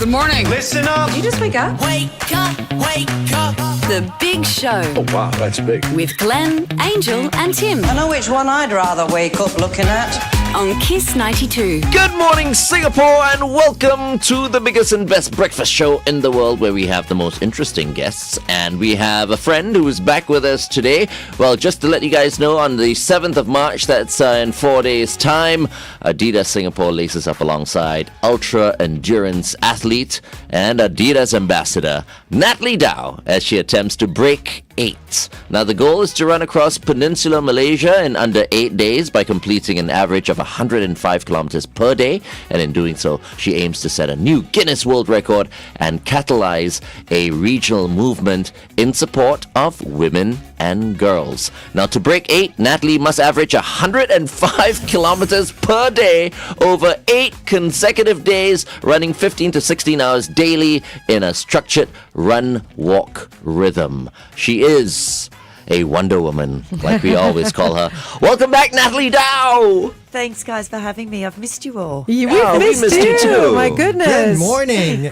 Good morning. Listen up. Did you just wake up? Wake up, wake up. The Big Show Oh, wow, that's big. with Glenn, Angel and Tim I know which one I'd rather wake up looking at. on Kiss 92. Good morning, Singapore, and welcome to the biggest and best breakfast show in the world where we have the most interesting guests. And we have a friend who is back with us today. Well, just to let you guys know, on the 7th of March, that's in 4 days' time, Adidas Singapore laces up alongside ultra-endurance athlete and Adidas ambassador Natalie Dau as she attempts to break 8. Now, the goal is to run across Peninsular Malaysia in under 8 days by completing an average of 105 kilometers per day. And in doing so, she aims to set a new Guinness World Record and catalyze a regional movement in support of women and girls. Now, to break 8, Natalie must average 105 kilometers per day over 8 consecutive days, running 15 to 16 hours daily in a structured run-walk rhythm. She is a Wonder Woman, like we always call her. Welcome back, Natalie Dau! Thanks, guys, for having me. I've missed you all. we missed you too. My goodness. Good morning.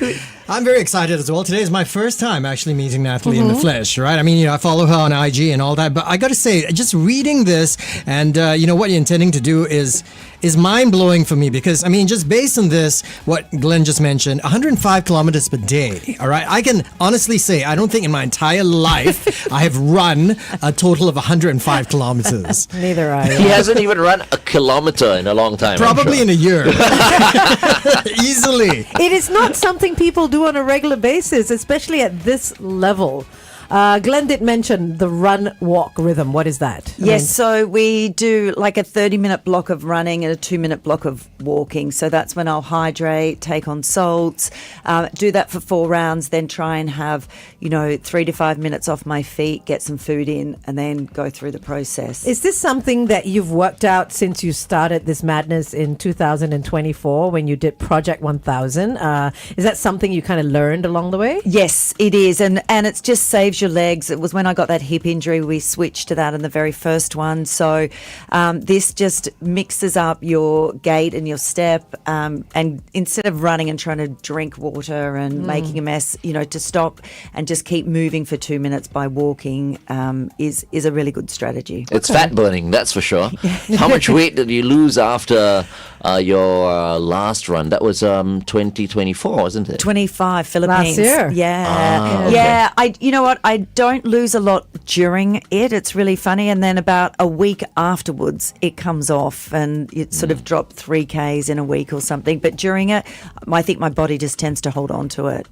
I'm very excited as well. Today is my first time actually meeting Natalie in the flesh, right? I mean, I follow her on IG and all that, but I got to say, just reading this and, what you're intending to do is mind-blowing for me because, I mean, just based on this, what Glenn just mentioned, 105 kilometers per day, all right? I can honestly say, I don't think in my entire life I have run a total of 105 kilometers. Neither I. He hasn't even run a kilometer in a long time. Probably in a year. Easily. It is not something people do on a regular basis, especially at this level. Glenn did mention the run-walk rhythm. What is that? Yes, so we do like a 30-minute block of running and a 2-minute block of walking. So that's when I'll hydrate, take on salts, do that for 4 rounds, then try and have, 3 to 5 minutes off my feet, get some food in, and then go through the process. Is this something that you've worked out since you started this madness in 2024 when you did Project 1000? Is that something you kind of learned along the way? Yes, it is. And it just saves your legs. It was when I got that hip injury, we switched to that in the very first one. So this just mixes up your gait and your step. And instead of running and trying to drink water and making a mess, to stop and just keep moving for 2 minutes by walking is a really good strategy. It's fat burning, that's for sure. How much weight did you lose after your last run? That was 2024, wasn't it? 25 Philippines. Last year. Yeah. okay. Yeah. You know what? I don't lose a lot during it. It's really funny. And then about a week afterwards, it comes off and it sort of dropped 3 Ks in a week or something. But during it, I think my body just tends to hold on to it.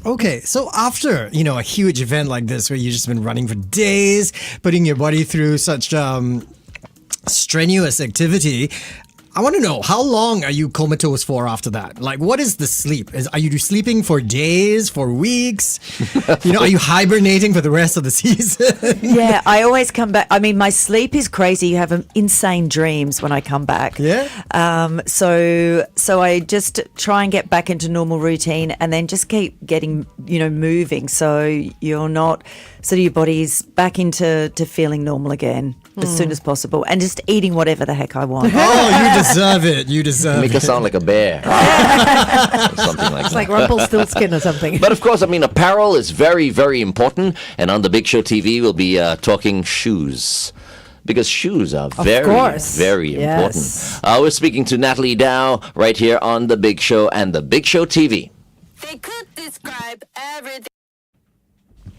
Okay, so after, a huge event like this where you've just been running for days, putting your body through such strenuous activity, I want to know, how long are you comatose for after that? Like, what is the sleep? Are you sleeping for days, for weeks? Are you hibernating for the rest of the season? Yeah, I always come back. I mean, my sleep is crazy. You have insane dreams when I come back. Yeah. So I just try and get back into normal routine and then just keep getting, moving. So you're not, your body's back into feeling normal again as soon as possible and just eating whatever the heck I want. Oh, you deserve it. You deserve Make it. us sound like a bear. Or something like It's that. like Rumpelstiltskin or something. But of course, apparel is very, very important. And on the Big Show TV, we'll be talking shoes. Because shoes are very, course. very important. Yes. We're speaking to Natalie Dau right here on the Big Show and the Big Show TV. They could describe everything.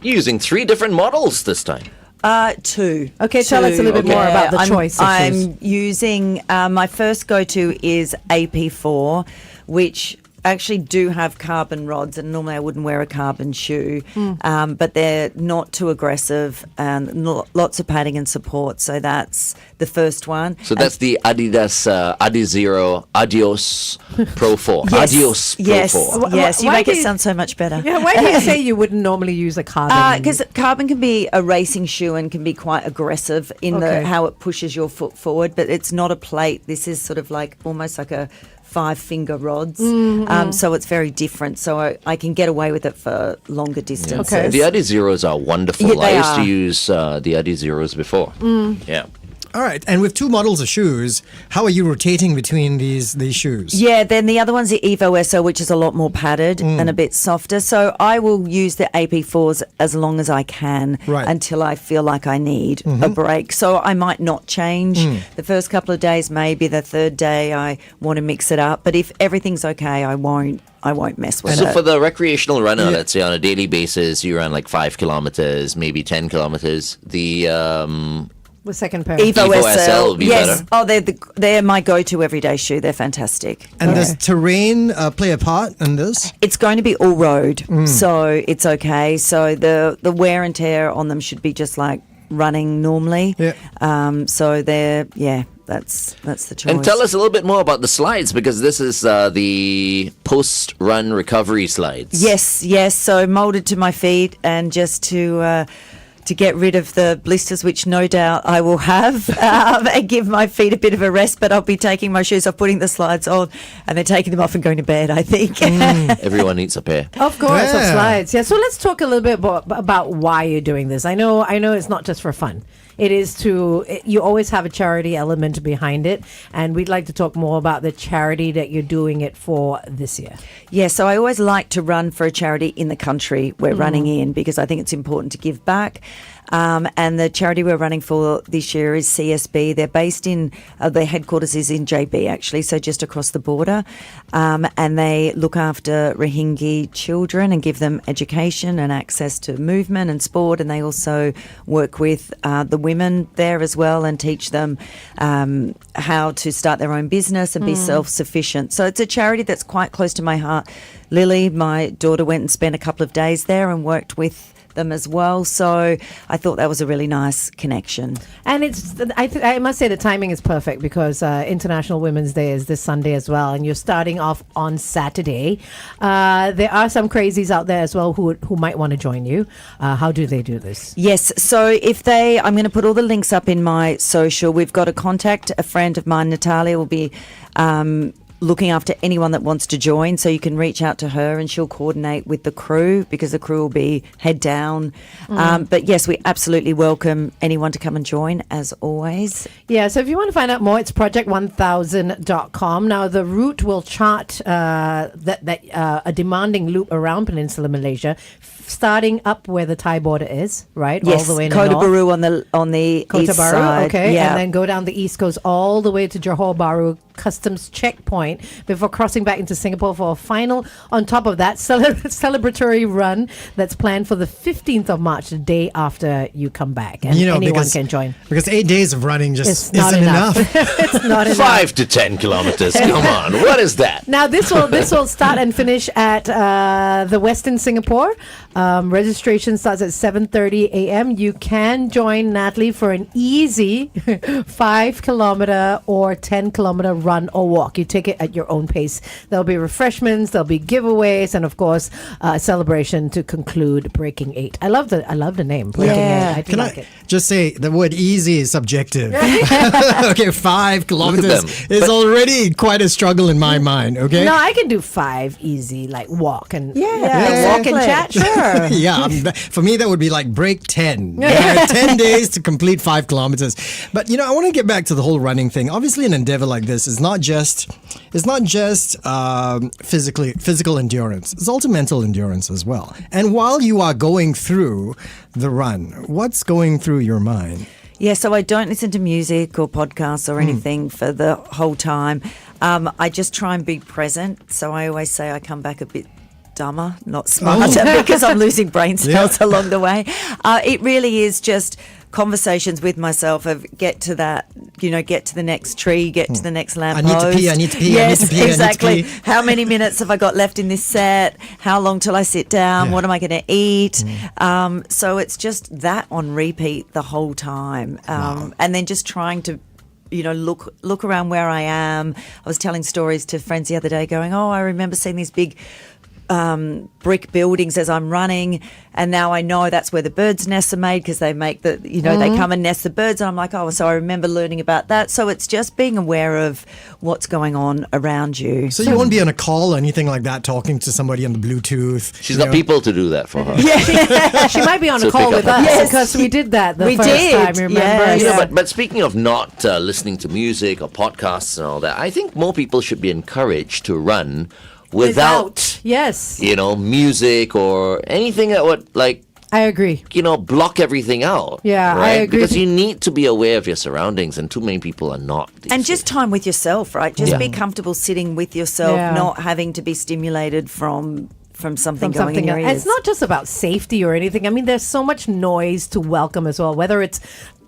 Using 3 different models this time. 2. Okay, tell us a little bit more about the choice of shoes. I'm using, my first go-to is AP4, which actually do have carbon rods, and normally I wouldn't wear a carbon shoe, but they're not too aggressive and lots of padding and support. So that's the first one. So that's the Adidas Adizero Adios Pro 4. Yes, Adios Pro yes, 4. yes. You Why make do it you- sound so much better. Yeah, why do you say you wouldn't normally use a carbon? Because carbon can be a racing shoe and can be quite aggressive in Okay. how it pushes your foot forward, but it's not a plate. This is sort of like almost like a 5-finger rods. So it's very different. So I can get away with it for longer distances. Okay. The Adizeros are wonderful. Yeah, they I used to are. use the Adizeros before. Yeah. All right. And with two models of shoes, how are you rotating between these shoes? Yeah, then the other one's the Evo SO, which is a lot more padded and a bit softer. So I will use the AP4s as long as I can until I feel like I need a break. So I might not change the first couple of days. Maybe the third day I want to mix it up. But if everything's okay, I won't mess with it. So for the recreational runner, let's say on a daily basis, you run like 5 kilometers, maybe 10 kilometers. The second pair. Evo SL will be yes. better. Oh, they're my go-to everyday shoe. They're fantastic. And does terrain play a part in this? It's going to be all road, so it's okay. So the wear and tear on them should be just like running normally. Yeah. So that's the choice. And tell us a little bit more about the slides, because this is the post-run recovery slides. Yes. So molded to my feet, and just to get rid of the blisters, which no doubt I will have, and give my feet a bit of a rest. But I'll be taking my shoes off, putting the slides on, and then taking them off and going to bed, I think. Everyone needs a pair. Of course, of Yeah. slides. Yeah. So let's talk a little bit about why you're doing this. I know it's not just for fun. It is you always have a charity element behind it. And we'd like to talk more about the charity that you're doing it for this year. Yeah, so I always like to run for a charity in the country we're running in, because I think it's important to give back. And the charity we're running for this year is CSB. They're based in, their headquarters is in JB actually, so just across the border. And they look after Rohingya children and give them education and access to movement and sport. And they also work with the women there as well, and teach them how to start their own business and be self-sufficient. So it's a charity that's quite close to my heart. Lily, my daughter, went and spent a couple of days there and worked with them as well. So I thought that was a really nice connection. And I must say the timing is perfect, because International Women's Day is this Sunday as well, and you're starting off on Saturday. There are some crazies out there as well who might want to join you. How do they do this? Yes, so I'm going to put all the links up in my social. We've got a contact, a friend of mine, Natalie, will be looking after anyone that wants to join, so you can reach out to her and she'll coordinate with the crew, because the crew will be head down. But yes, we absolutely welcome anyone to come and join, as always. Yeah, so if you want to find out more, it's project1000.com. Now, the route will chart a demanding loop around Peninsular Malaysia, starting up where the Thai border is, right? Yes, all the way in Kota the north. Baru on the Kota east Baru, side. okay, Yeah. and then go down the east coast all the way to Johor Bahru Customs checkpoint before crossing back into Singapore for a final, on top of that, celebratory run that's planned for the 15th of March, the day after you come back. And anyone can join. Because 8 days of running just It's not isn't enough. It's not enough. 5 to 10 kilometers. Come on. What is that? Now this will start and finish at the Western Singapore. Registration starts at 7:30 a.m. You can join Natalie for an easy 5 kilometer or 10 kilometer run or walk. You take it at your own pace. There'll be refreshments, there'll be giveaways, and of course a celebration to conclude Breaking 8. I love the name Breaking 8. I do Can like I it. just say the word easy is subjective? Okay, 5 kilometers them. is already quite a struggle in my mind, okay? No, I can do 5 easy, like walk and Yeah, walk and chat. Sure. Yeah, for me that would be like break 10. 10 days to complete 5 kilometers. But I want to get back to the whole running thing. Obviously an endeavor like this is not just physical endurance. It's also mental endurance as well. And while you are going through the run, what's going through your mind? Yeah, so I don't listen to music or podcasts or anything for the whole time. I just try and be present. So I always say I come back a bit dumber, not smarter, because I'm losing brain cells along the way. It really is just conversations with myself of get to the next tree, get to the next lamppost. I need to pee, I need to pee, yes, I need to pee, exactly. I need to pee. How many minutes have I got left in this set? How long till I sit down? Yeah. What am I going to eat? So it's just that on repeat the whole time. And then just trying to look around where I am. I was telling stories to friends the other day going, I remember seeing these big brick buildings as I'm running, and now I know that's where the birds' nests are made because they make the, they come and nest the birds, and I'm like, oh, so I remember learning about that. So it's just being aware of what's going on around you. So you won't be on a call or anything like that, talking to somebody on the Bluetooth. She's got people to do that for her. She might be on So a call pick with up us Yes. because we did that the We first did, time, remember? yes. You know, but speaking of not listening to music or podcasts and all that, I think more people should be encouraged to run without Yes, music or anything that would I agree. block everything out. Yeah, I right? agree. Because you need to be aware of your surroundings, and too many people are not. these And just days. time with yourself, right? Just Yeah. be comfortable sitting with yourself, Yeah. not having to be stimulated from something From going in something your else. ears. It's not just about safety or anything. I mean, there's so much noise to welcome as well. Whether it's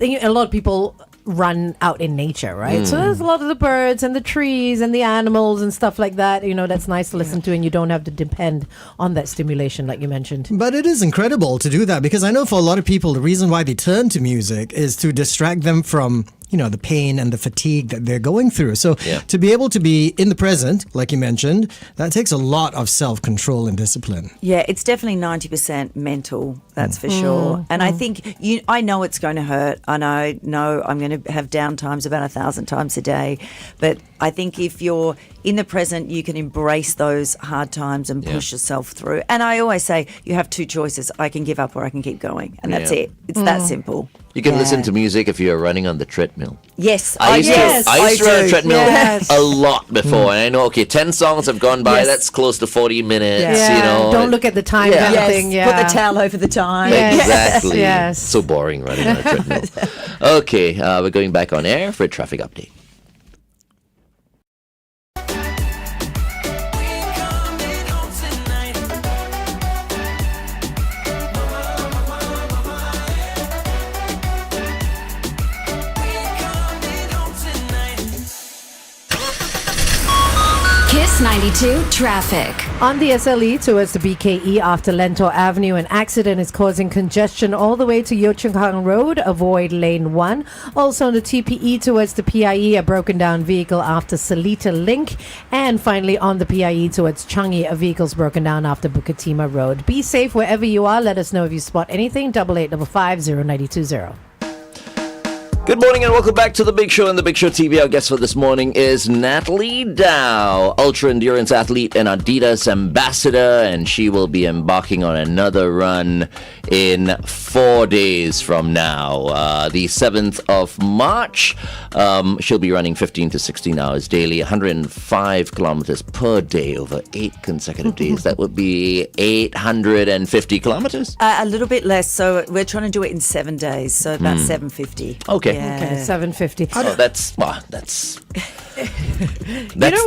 a lot of people run out in nature, right? So there's a lot of the birds and the trees and the animals and stuff like that. That's nice to listen to, and you don't have to depend on that stimulation, like you mentioned. But it is incredible to do that because I know for a lot of people, the reason why they turn to music is to distract them from, the pain and the fatigue that they're going through. So Yeah. to be able to be in the present, like you mentioned, that takes a lot of self-control and discipline. Yeah, it's definitely 90% mental, that's for sure. And I think I know it's going to hurt. And I know I'm going to have down times about 1,000 times a day. But I think if you're in the present, you can embrace those hard times and push yourself through. And I always say you have two choices. I can give up or I can keep going. And that's Yeah. it. It's that simple. You can Yeah. listen to music if you're running on the treadmill. Yes, I used yes, to run a do. treadmill Yes. a lot before, and I know 10 songs have gone by. Yes. That's close to 40 minutes. Yeah, don't look at the time Yeah. kind Yes, of thing. Yeah. put the towel over the time. Yes. Exactly. Yes. So boring running on a treadmill. Okay, we're going back on air for a traffic update. Kiss 92 traffic. On the SLE towards the BKE after Lentor Avenue, an accident is causing congestion all the way to Yio Chu Kang Road. Avoid lane 1. Also on the TPE towards the PIE, a broken down vehicle after Seletar Link. And finally on the PIE towards Changi, a vehicle's broken down after Bukit Timah Road. Be safe wherever you are. Let us know if you spot anything. 8855 Good morning and welcome back to The Big Show and The Big Show TV. Our guest for this morning is Natalie Dau, ultra-endurance athlete and Adidas ambassador, and she will be embarking on another run in 4 days from now, the 7th of March. She'll be running 15 to 16 hours daily, 105 kilometers per day over 8 consecutive days. That would be 850 kilometers. A little bit less. So we're trying to do it in 7 days. So about 750. Okay. Yeah. Okay, 750. Oh, that's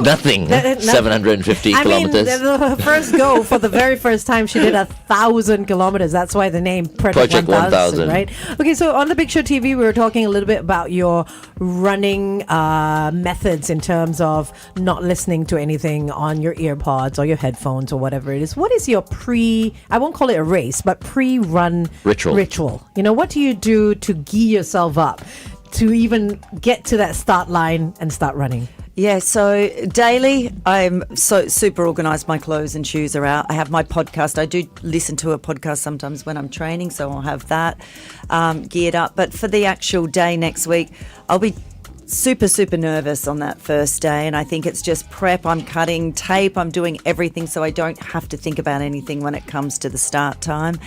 nothing. 750 I mean, kilometers. the first go for the very first time, she did 1,000 kilometers. That's why the name Project 1000, right? Okay, so on the Big Show TV, we were talking a little bit about your running methods in terms of not listening to anything on your earpods or your headphones or whatever it is. What is your I won't call it a race, but pre-run ritual? What do you do to gear yourself up to even get to that start line and start running? Yeah, so daily I'm so super organised. My clothes and shoes are out. I have my podcast. I do listen to a podcast sometimes when I'm training, so I'll have that geared up. But for the actual day next week, I'll be super nervous on that first day, and I think it's just prep. I'm cutting tape. I'm doing everything so I don't have to think about anything when it comes to the start time.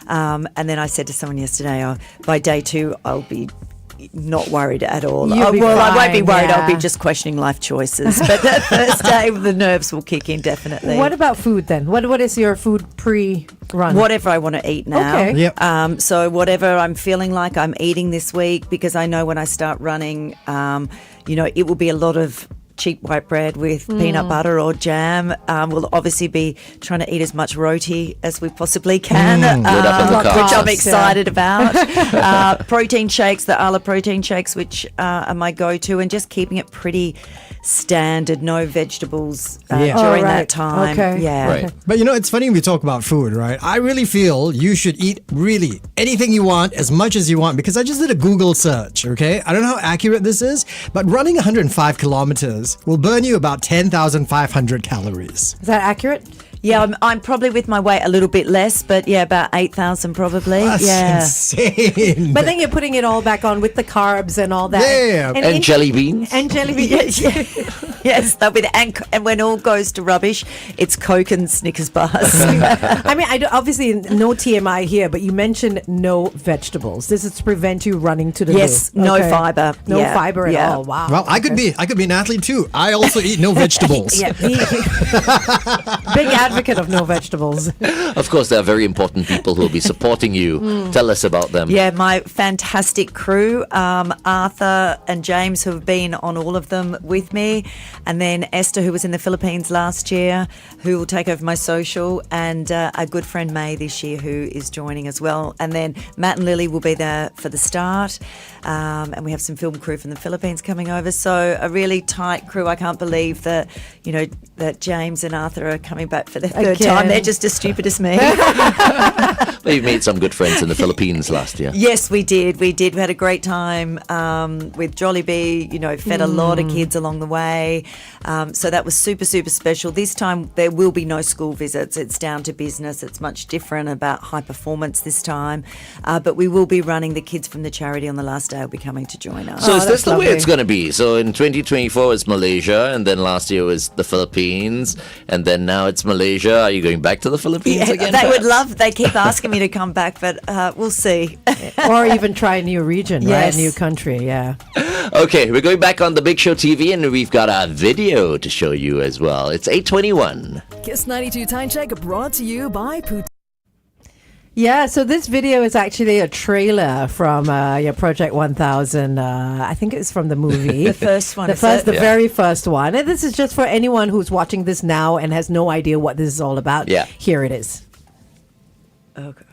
And then I said to someone yesterday, by day 2, I'll be not worried at all. You'll be I won't be fine, worried. I'll yeah. be just questioning life choices. But that first day, the nerves will kick in, definitely. What about food then? What is your food pre-run? Whatever I want to eat now. Okay. Yep. So whatever I'm feeling like I'm eating this week, because I know when I start running, it will be a lot of cheap white bread with peanut butter or jam. We'll obviously be trying to eat as much roti as we possibly can, Load up on the which I'm carbs. excited about. Protein shakes, the Arla protein shakes, which are my go-to, and just keeping it pretty standard, no vegetables Yeah. during Oh, right. that time. Okay. Yeah. Right. But it's funny we talk about food, right? I really feel you should eat really anything you want, as much as you want, because I just did a Google search, okay? I don't know how accurate this is, but running 105 kilometers will burn you about 10,500 calories. Is that accurate? Yeah, I'm probably with my weight a little bit less, but yeah, about 8,000 probably. That's yeah. insane. But then you're putting it all back on with the carbs and all that. Yeah. And jelly beans. And jelly beans. Yes, they'll be and when all goes to rubbish, it's Coke and Snickers bars. I mean, obviously no TMI here, but you mentioned no vegetables. This is to prevent you running to the Yes, loo. no Okay. fiber. No Yeah, fiber at yeah. all. Wow. Well, I could be Natalie too. I also eat no vegetables. Yeah, big advocate of no vegetables. Of course, there are very important people who will be supporting you. Tell us about them. Yeah, my fantastic crew, Arthur and James, who have been on all of them with me, and then Esther, who was in the Philippines last year, who will take over my social, and a good friend May this year, who is joining as well. And then Matt and Lily will be there for the start, and we have some film crew from the Philippines coming over. So a really tight crew. I can't believe that that James and Arthur are coming back for the third Again. time. They're just as stupid as me. Well, you made some good friends in the Philippines last year. Yes, we did. We had a great time with Jollibee, fed a lot of kids along the way. So that was super, super special. This time there will be no school visits. It's down to business. It's much different about high performance this time. But we will be running the kids from the charity on the last day will be coming to join us. So is this that's the way lovely. it's going to be? So in 2024 it's Malaysia, and then last year was the Philippines, and then now it's Malaysia. Are you going back to the Philippines again? they would perhaps? love, they keep asking me to come back, but we'll see. Or even try a new region, right? Yes. A new country, yeah. Okay, we're going back on the Big Show TV, and we've got a video to show you as well. It's 8:21. Kiss 92 Time Check brought to you by Put. Yeah, so this video is actually a trailer from your Project 1000. I think it's from the movie. The first one, The is first, it? the very first one. And this is just for anyone who's watching this now and has no idea what this is all about. Yeah. Here it is. Okay.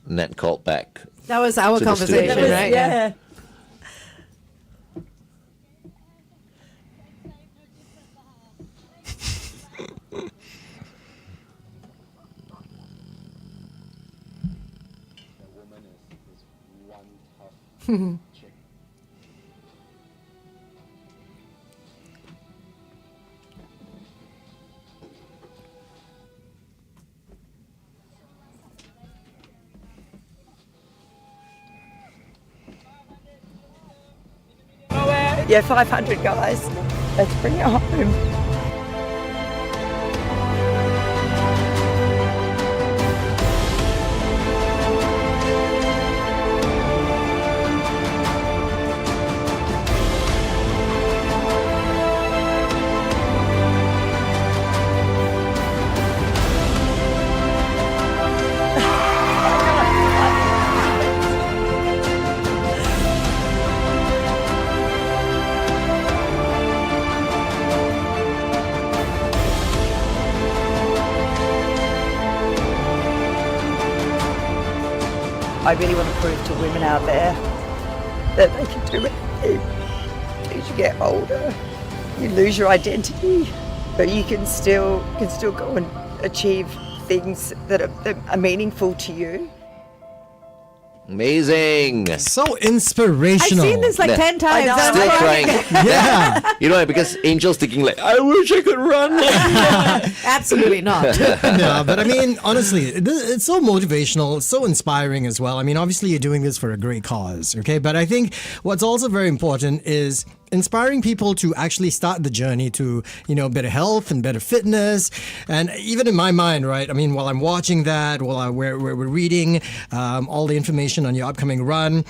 Net called back. That was our To the conversation, studio. right? Yeah. Yeah, 500 guys. Let's bring it home. I really want to prove to women out there that they can do anything. As you get older, you lose your identity, but you can still go and achieve things that are meaningful to you. Amazing. So I've inspirational. seen this like Yeah. 10 times. know. I'm Still like- crying. Yeah. You know why? Because Angel's thinking like, I wish I could run. Absolutely not. Yeah, but I mean, honestly, it's so motivational, it's so inspiring as well. I mean, obviously, you're doing this for a great cause, okay? But I think what's also very important is inspiring people to actually start the journey to, better health and better fitness. And even in my mind, right? I mean, while I'm watching that, we're reading all the information on your upcoming run,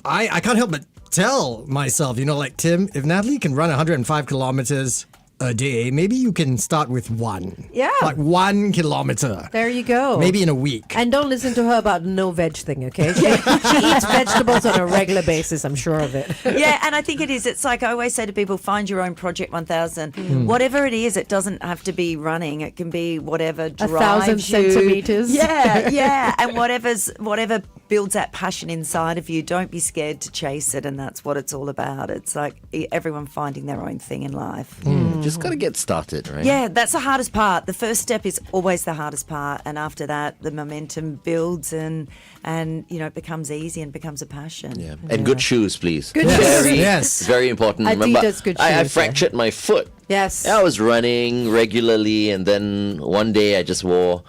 I can't help but tell myself, like Tim, if Natalie can run 105 kilometers a day, maybe you can start with one. Yeah. Like 1 kilometer. There you go. Maybe in a week. And don't listen to her about no veg thing, okay? She eats vegetables on a regular basis, I'm sure of it. Yeah, and I think it is. It's like I always say to people, find your own Project 1000. Whatever it is, it doesn't have to be running. It can be whatever drives 1,000 you. centimeters. Yeah. And whatever builds that passion inside of you, don't be scared to chase it. And that's what it's all about. It's like everyone finding their own thing in life. Just got to get started, right? Yeah, that's the hardest part. The first step is always the hardest part, and after that, the momentum builds and it becomes easy and becomes a passion. Yeah. And good shoes, please. Good Yes, shoes. yes. Very important. Adidas Remember, good I shoes, fractured my foot. Yes. I was running regularly, and then one day I just wore,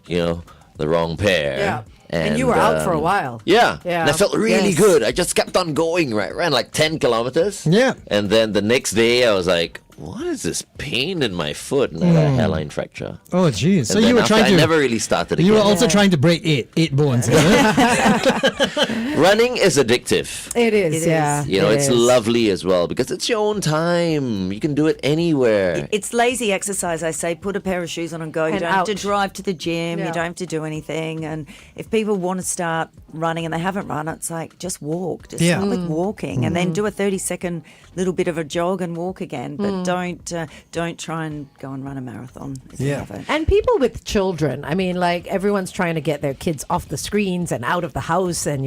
the wrong pair. Yeah. And you were out for a while. Yeah. Yeah. And I felt really Yes. good. I just kept on going, right? Ran like 10 kilometers. Yeah. And then the next day I was like, what is this pain in my foot? And I got a hairline fracture. Oh, geez. So And you then were after, trying to... I never really started again. You were also trying to break eight bones, is it? Running is addictive. It is, It is. yeah. It's It is. lovely as well because it's your own time. You can do it anywhere. It's lazy exercise, I say. Put a pair of shoes on and go. You And don't have to out. drive to the gym. Yeah. You don't have to do anything. And if people want to start running and they haven't run, it's like just walk. Just Yeah. start with walking and then do a 30-second little bit of a jog and walk again. But don't try and go and run a marathon if you Yeah. haven't. And people with children, I mean, like everyone's trying to get their kids off the screens and out of the house and,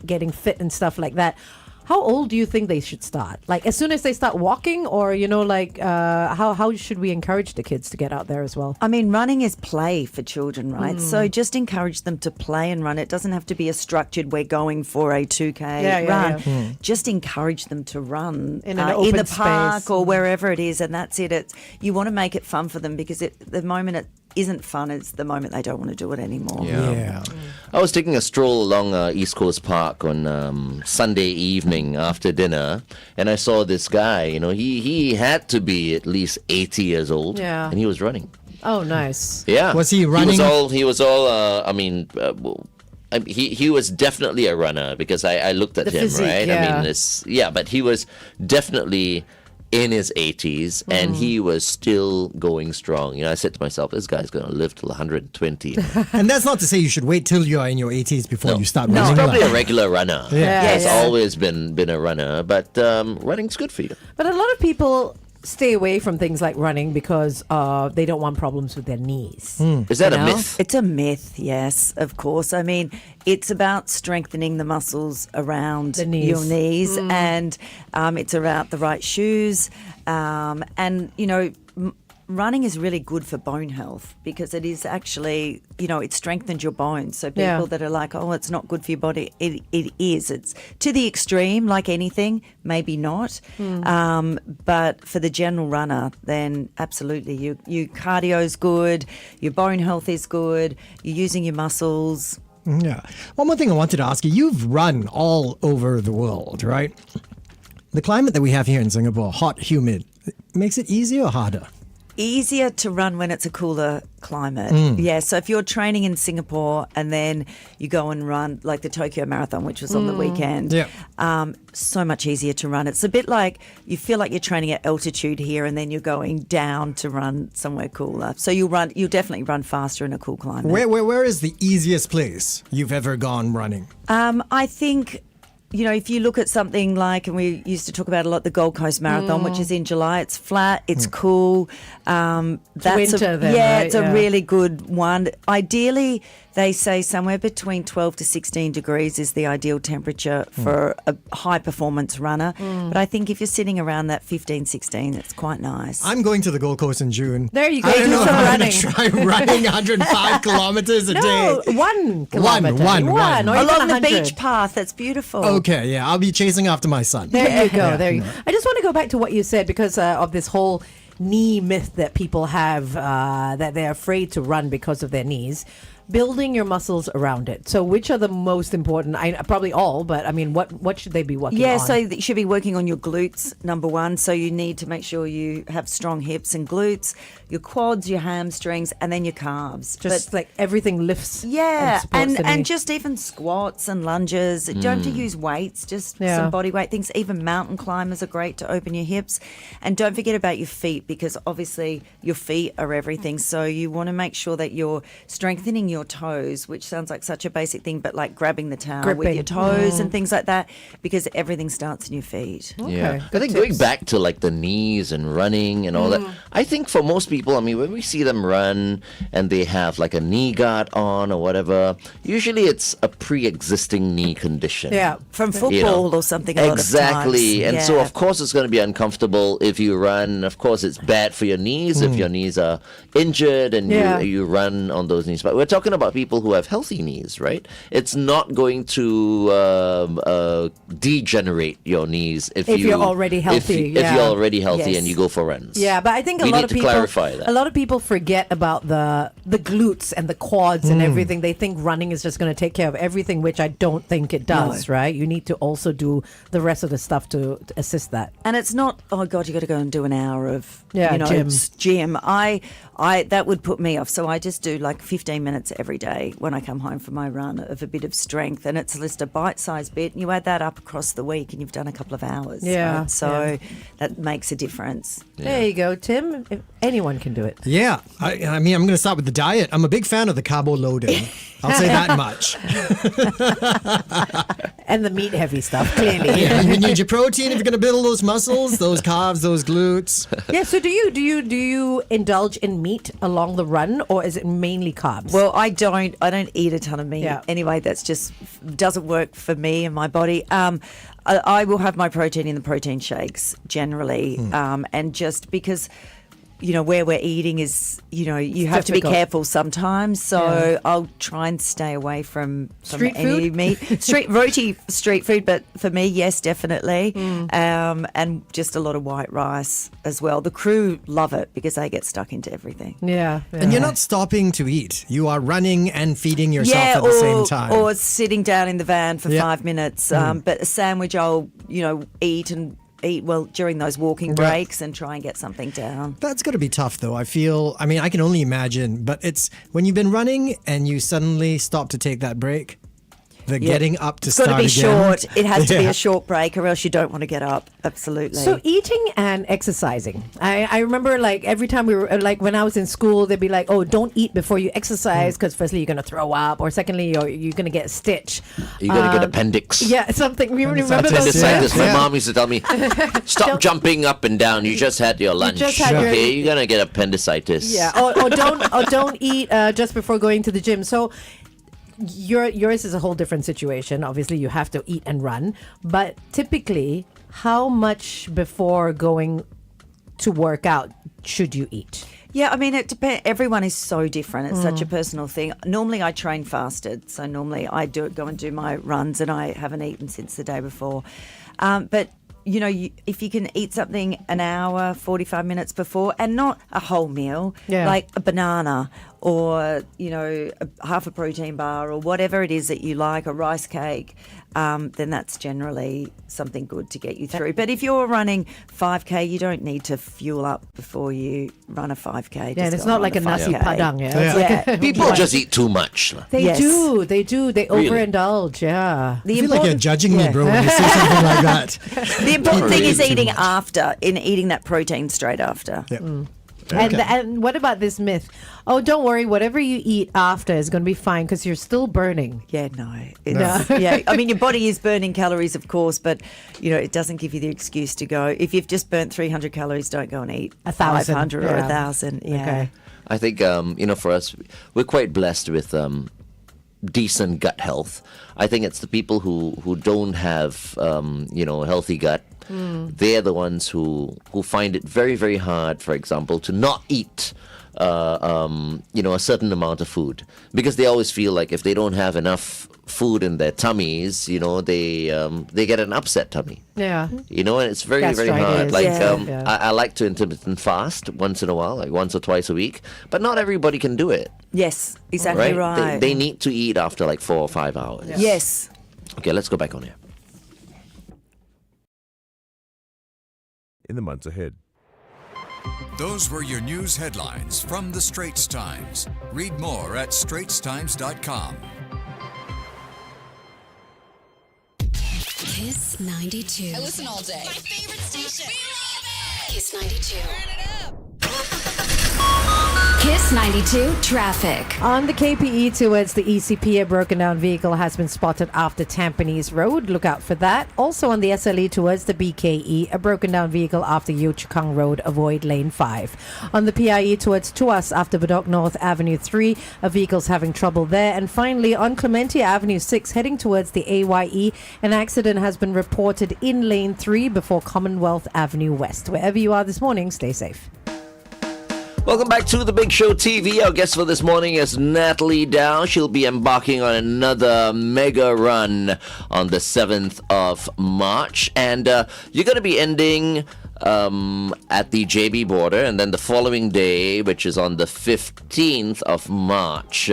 getting fit and stuff like that. How old do you think they should start? Like as soon as they start walking or, how should we encourage the kids to get out there as well? I mean, running is play for children, right? So just encourage them to play and run. It doesn't have to be a structured, we're going for a 2K run. yeah. Just encourage them to run In an in open the park space. or wherever it is. And that's it. You want to make it fun for them because the moment it isn't fun, it's the moment they don't want to do it anymore. Yeah. I was taking a stroll along East Coast Park on Sunday evening after dinner, and I saw this guy. He had to be at least 80 years old, Yeah. and he was running. Oh, nice. Yeah, Was he running? He was all. He was definitely a runner because I looked at The him, physique, right? yeah. But he was definitely in his 80s and he was still going strong. I said to myself, this guy's going to live till 120. And that's not to say you should wait till you are in your 80s before you start running. He's probably like- a regular runner. Yeah. He's Yeah. always been a runner, but running's good for you. But a lot of people stay away from things like running because they don't want problems with their knees. Is that You a know? myth? It's a myth, yes, of course. I mean, it's about strengthening the muscles around The knees. your knees, and it's about the right shoes. Running is really good for bone health because it is actually, it strengthens your bones. So people Yeah. that are like, oh, it's not good for your body, it is. It's to the extreme, like anything, maybe not. But for the general runner, then absolutely, your cardio's good, your bone health is good, you're using your muscles. Yeah. One more thing I wanted to ask you. You've run all over the world, right? The climate that we have here in Singapore, hot, humid, makes it easier or harder? Easier to run when it's a cooler climate. Yeah, so if you're training in Singapore and then you go and run like the Tokyo Marathon, which was on the weekend, Yeah. so much easier to run. It's a bit like you feel like you're training at altitude here and then you're going down to run somewhere cooler. So you'll definitely run faster in a cool climate. Where is the easiest place you've ever gone running? I think, if you look at something like, and we used to talk about a lot, the Gold Coast Marathon, which is in July, it's flat, it's cool. That's winter then, yeah, right? it's a Yeah. really good one. Ideally, they say somewhere between 12 to 16 degrees is the ideal temperature for a high performance runner. But I think if you're sitting around that 15, 16, it's quite nice. I'm going to the Gold Coast in June. There you go. I don't Do know if some I'm running. going to try running 105 kilometers a No, day. 1 kilometer. One. Or even Along the 100. beach path, that's beautiful. Okay, yeah, I'll be chasing after my son. There you go. Yeah. There you go. I just want to go back to what you said because of this whole knee myth that people have that they're afraid to run because of their knees. building your muscles around it. So which are the most important? Probably all, but I mean, what should they be working on? So you should be working on your glutes, number one. So you need to make sure you have strong hips and glutes, your quads, your hamstrings, and then your calves. Just like everything lifts. Yeah, and and just even squats and lunges. Don't have to use weights, just some body weight things. Even mountain climbers are great to open your hips. And don't forget about your feet, because obviously your feet are everything. So you want to make sure that you're strengthening your toes, which sounds like such a basic thing, but like grabbing the towel with your toes and things like that, because everything starts in your feet. Yeah, I think going back to like the knees and running and all that, I think for most people, I mean, when we see them run and they have like a knee guard on or whatever, usually it's a pre-existing knee condition. Yeah, from football or something. A lot exactly, of times. and so of course it's going to be uncomfortable if you run. Of course, it's bad for your knees if your knees are injured and you run on those knees. But we're talking about people who have healthy knees, right? It's not going to degenerate your knees if you're already healthy. If you're already healthy and you go for runs. Yeah, but I think we need to clarify that. A lot of people forget about the glutes and the quads and everything. They think running is just going to take care of everything, which I don't think it does. Right? You need to also do the rest of the stuff to assist that. And it's not, oh God, you got to go and do an hour of gym. I that would put me off. So I just do like 15 minutes every day when I come home from my run of a bit of strength, and it's just a bite-sized bit. And you add that up across the week, and you've done a couple of hours. Yeah. Right? So that makes a difference. There you go, Tim. If anyone can do it. Yeah. I mean, I'm going to start with the diet. I'm a big fan of the carbo loading. I'll say that much. And the meat heavy stuff, clearly. Yeah, you need your protein if you're going to build those muscles, those calves, those glutes. Yeah. So do you indulge in meat along the run, or is it mainly carbs? Well, I don't eat a ton of meat. Yeah. Anyway, that's just doesn't work for me and my body. I will have my protein in the protein shakes generally, and just because, you know, where we're eating is, you know, you have to be careful sometimes. So I'll try and stay away from Street any food? meat. Street food, but for me, yes, definitely. And just a lot of white rice as well. The crew love it because they get stuck into everything. Yeah. And you're not stopping to eat. You are running and feeding yourself at the same time. Or sitting down in the van for 5 minutes. But a sandwich I'll, eat during those walking breaks and try and get something down. That's got to be tough, though. I can only imagine. But it's when you've been running and you suddenly stop to take that break, getting up to start again. It's got to be short. It has to be a short break, or else you don't want to get up. Absolutely. So eating and exercising. I remember, like, every time we were, like, when I was in school, they'd be like, oh, don't eat before you exercise because firstly you're going to throw up, or secondly you're going to get a stitch. You're going to get appendix. Yeah, something. You remember those? Appendicitis. My mom used to tell me, stop jumping up and down. You just had your lunch. Okay, you're going to get appendicitis. Yeah, or don't eat just before going to the gym. So yours is a whole different situation. Obviously, you have to eat and run. But typically, how much before going to work out should you eat? Yeah, I mean, it depends. Everyone is so different. It's such a personal thing. Normally, I train fasted. So normally I go and do my runs, and I haven't eaten since the day before. But if you can eat something an hour, 45 minutes before, and not a whole meal, like a banana or, half a protein bar or whatever it is that you like, a rice cake, then that's generally something good to get you through. But if you're running 5K, you don't need to fuel up before you run a 5K. Yeah, and it's not like a nasi padang. People just eat too much. They do. They overindulge. Yeah. I feel like you're judging me, bro, when you say something like that. The important thing is eating that protein straight after. Yeah. And what about this myth? Oh, don't worry. Whatever you eat after is going to be fine because you're still burning. Yeah, no. Yeah, I mean, your body is burning calories, of course, but, it doesn't give you the excuse to go. If you've just burnt 300 calories, don't go and eat 1,000. 500 or 1,000. Yeah. Okay. I think, for us, we're quite blessed with decent gut health. I think it's the people who don't have, a healthy gut. They're the ones who find it very, very hard, for example, to not eat a certain amount of food, because they always feel like if they don't have enough food in their tummies, they get an upset tummy. Yeah. And it's very, very hard. Gastritis. Like, Yeah. I like to intermittent fast once in a while, like once or twice a week, but not everybody can do it. Yes, exactly right. They need to eat after like 4 or 5 hours. Yes. Okay, let's go back on here. In the months ahead. Those were your news headlines from the Straits Times. Read more at straitstimes.com. Kiss 92. I listen all day. My favorite station. We love it. Kiss 92. Turn it up. Kiss 92 traffic. On the KPE towards the ECP, a broken down vehicle has been spotted after Tampines Road. Look out for that. Also on the SLE towards the BKE, a broken down vehicle after Yio Chu Kang Road. Avoid lane 5. On the PIE towards Tuas after Bedok North Avenue 3, a vehicle's having trouble there. And finally, on Clementia Avenue 6, heading towards the AYE, an accident has been reported in lane 3 before Commonwealth Avenue West. Wherever you are this morning, stay safe. Welcome back to The Big Show TV. Our guest for this morning is Natalie Dau. She'll be embarking on another mega run on the 7th of March. And you're going to be ending at the JB border, and then the following day, which is on the 15th of March,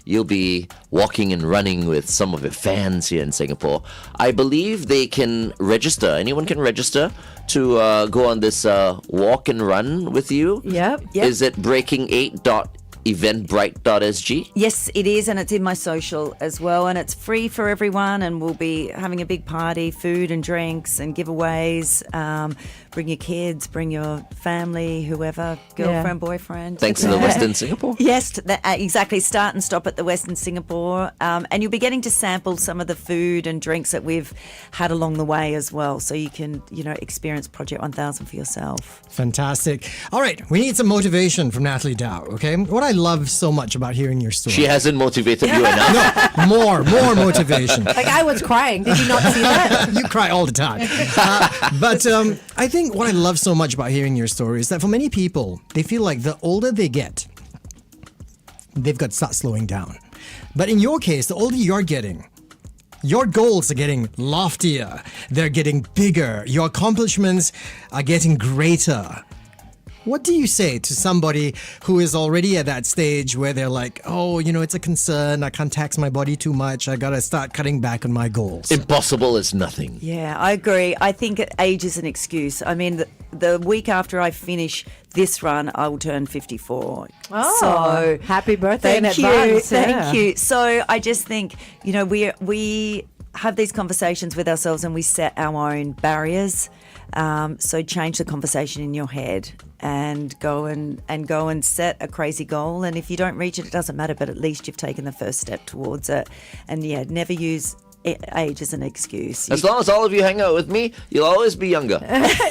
you'll be walking and running with some of your fans here in Singapore. I believe they can register. Anyone can register to go on this walk and run with you. Yep. Is it breaking8.eventbrite.sg? Yes, it is, and it's in my social as well, and it's free for everyone, and we'll be having a big party, food and drinks and giveaways. Bring your kids, bring your family, whoever, girlfriend, boyfriend. Thanks to the Western Singapore. Yes, exactly. Start and stop at the Western Singapore, and you'll be getting to sample some of the food and drinks that we've had along the way as well, so you can, experience Project 1000 for yourself. Fantastic. All right, we need some motivation from Natalie Dau, okay? What I love so much about hearing your story. She hasn't motivated you enough. No, more motivation. Like I was crying. Did you not see that? You cry all the time. But I think what I love so much about hearing your story is that for many people, they feel like the older they get, they've got to start slowing down. But in your case, the older you're getting, your goals are getting loftier. They're getting bigger. Your accomplishments are getting greater. What do you say to somebody who is already at that stage where they're like, oh, it's a concern. I can't tax my body too much. I got to start cutting back on my goals. Impossible is nothing. Yeah, I agree. I think age is an excuse. I mean, the week after I finish this run, I will turn 54. Oh, so happy birthday in thank you, advance. Thank you. So I just think, we have these conversations with ourselves and we set our own barriers. So change the conversation in your head and go and set a crazy goal. And if you don't reach it, it doesn't matter, but at least you've taken the first step towards it. And never use age as an excuse. As long as all of you hang out with me, you'll always be younger.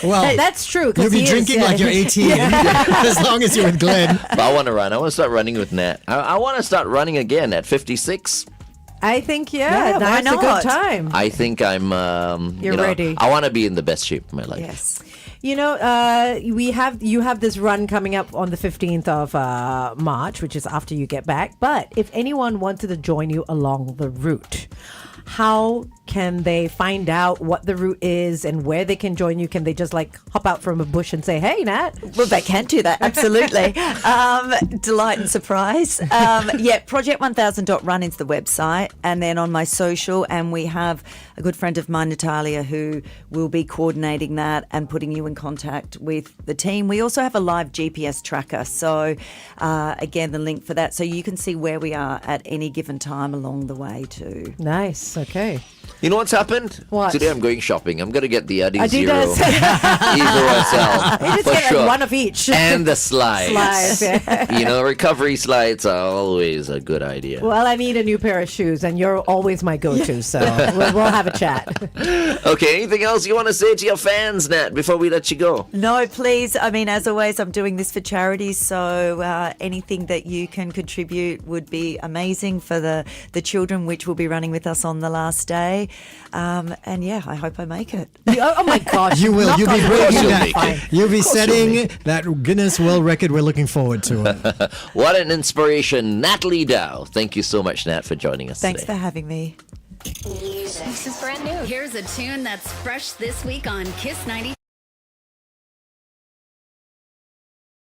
Well, that's true. You'll be drinking like you're 18 as long as you're with Glenn. But I want to run. I want to start running with Nat. I want to start running again at 56. I think, Yeah, why that's a not? good time. I think I'm, You're ready. I want to be in the best shape of my life. Yes. You have this run coming up on the 15th of March, which is after you get back. But if anyone wanted to join you along the route, how can they find out what the route is and where they can join you? Can they just hop out from a bush and say, hey, Nat? Well, they can do that, absolutely. Delight and surprise. Project1000.run is the website, and then on my social, and we have a good friend of mine, Natalia, who will be coordinating that and putting you in contact with the team. We also have a live GPS tracker, so again, the link for that, so you can see where we are at any given time along the way too. Nice, okay. You know what's happened? What? Today I'm going shopping. I'm going to get the Adidas Zero Adidas. Evo SL. You just for get sure. one of each. And the slides. Slides, yeah. Recovery slides are always a good idea. Well, I need a new pair of shoes, and you're always my go-to, so we'll have a chat. Okay, anything else you want to say to your fans, Nat, before we let you go? No, please. I mean, as always, I'm doing this for charity, so anything that you can contribute would be amazing for the children, which will be running with us on the last day. And yeah, I hope I make it. Oh my gosh. You will. Knock You'll be on breaking you'll that. make it. You'll be setting that Guinness World Record. We're looking forward to it. What an inspiration. Natalie Dau. Thank you so much, Nat, for joining us Thanks today. for having me. This is brand new. Here's a tune that's fresh this week on Kiss 92.